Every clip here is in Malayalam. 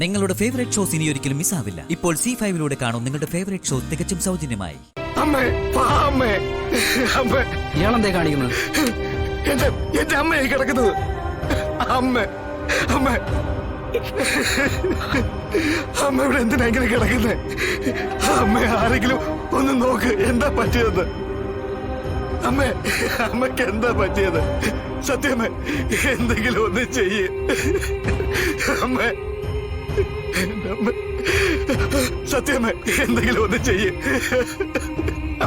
നിങ്ങളുടെ ഫേവറേറ്റ് ഷോസ് ഇനി ഒരിക്കലും മിസ്സാവില്ല. ഇപ്പോൾ C5 കാണും നിങ്ങളുടെ ഫേവറേറ്റ് ഷോ തികച്ചും സൗജന്യമായി. ഇയാളെന്തേ കാണിക്കുന്നത്? എന്റെ അമ്മയായി കിടക്കുന്നത്. അമ്മ അമ്മ അമ്മ ഇവിടെ എന്തിനാ ഇങ്ങനെ കിടക്കുന്നത്? അമ്മ ആരെങ്കിലും ഒന്ന് നോക്ക്, എന്താ പറ്റിയത്? അമ്മ അമ്മക്ക് എന്താ പറ്റിയത്? സത്യമേ, എന്തെങ്കിലും ഒന്ന് ചെയ്യ്. അമ്മ അമ്മ സത്യമേ, എന്തെങ്കിലും ഒന്ന് ചെയ്യ്.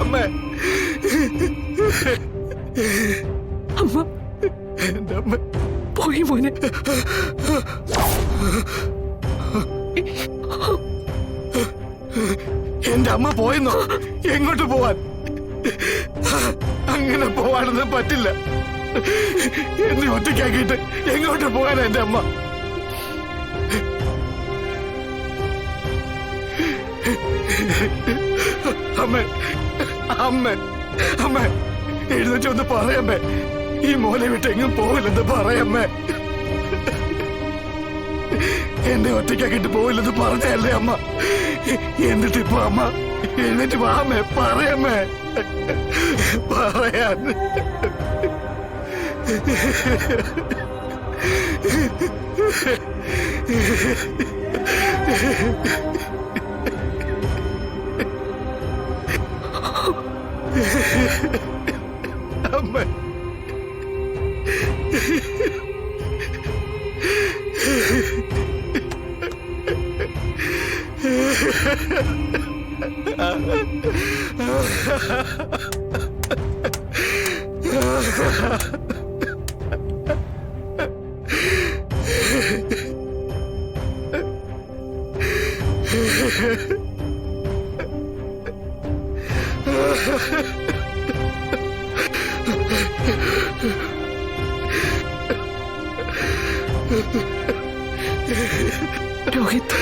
അമ്മ അമ്മ എന്റെ അമ്മ പോയി മോനെ. എന്റെ അമ്മ പോയെന്നോ? എങ്ങോട്ട് പോവാൻ? അങ്ങനെ പോവാനൊന്നും പറ്റില്ല. എന്നെ ഒറ്റയ്ക്കാക്കിയിട്ട് എങ്ങോട്ട് പോകാൻ എന്റെ അമ്മ? അമ്മ അമ്മ അമ്മ എഴുന്നേറ്റ് ഒന്ന് പറയമ്മേ, ഈ മോനെ വിട്ട് എങ്ങും പോവില്ലെന്ന് പറയമ്മേ. എന്നെ ഒറ്റയ്ക്കാക്കിട്ട് പോവില്ലെന്ന് പറഞ്ഞല്ലേ അമ്മ? എന്നിട്ട് ഇപ്പൊ അമ്മ എഴുന്നേറ്റ് വാമേ, പറയമ്മേ, പറയാൻ. അമ്മ രോഹിത്,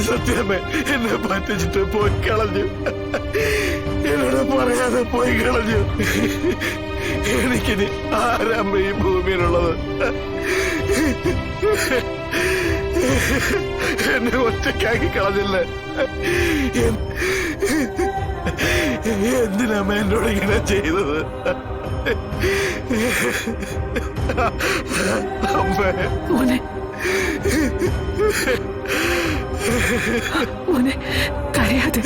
സത്യമേ, എന്നെ പറ്റിച്ചിട്ട് പോയി കളഞ്ഞു. എന്നോട് പറയാതെ പോയി കളഞ്ഞു. എനിക്കിനി ആരമ്മ ഈ ഭൂമിയിലുള്ളത്? എന്നെ ഒറ്റയ്ക്കാക്കി കളഞ്ഞില്ലേ? എന്തിനമ്മ എന്നോട് ഇങ്ങനെ ചെയ്തത്? മോനെ മോനെ കരയാതെ.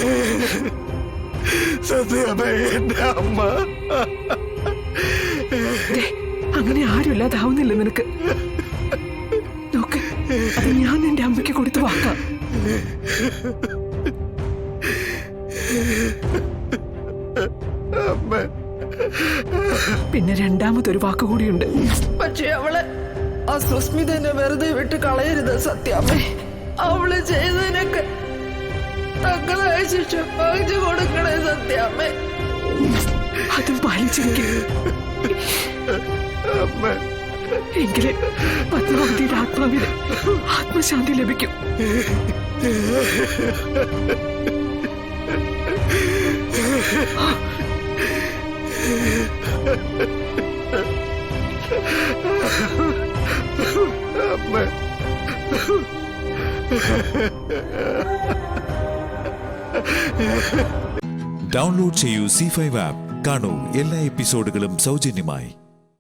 സത്യമേ, എന്റെ അമ്മ. അങ്ങനെ ആരും ഇല്ലാതാവുന്നില്ല നിനക്ക്. നോക്ക്, അത് ഞാൻ നിന്റെ അമ്മയ്ക്ക് കൊടുത്തു വാക്കാം. പിന്നെ രണ്ടാമതൊരു വാക്കുകൂടിയുണ്ട്. പക്ഷെ അവളെ ആ സുസ്മിതനെ വെറുതെ വിട്ട് കളയരുത് സത്യാമ്മേ. അവള് ചെയ്തതിനൊക്കെ തക്കതായ ശിക്ഷ വാങ്ങിച്ചു കൊടുക്കണേ സത്യാമ്മേ. അതും പാലിച്ചെങ്കിൽ എങ്കിലേ പത്മാവതിയുടെ ആത്മാവിന് ആത്മശാന്തി ലഭിക്കും. ഡൗൺലോഡ് ചെയ്യൂ C5 ആപ്പ്. കാണൂ എല്ലാ എപ്പിസോഡുകളും സൗജന്യമായി.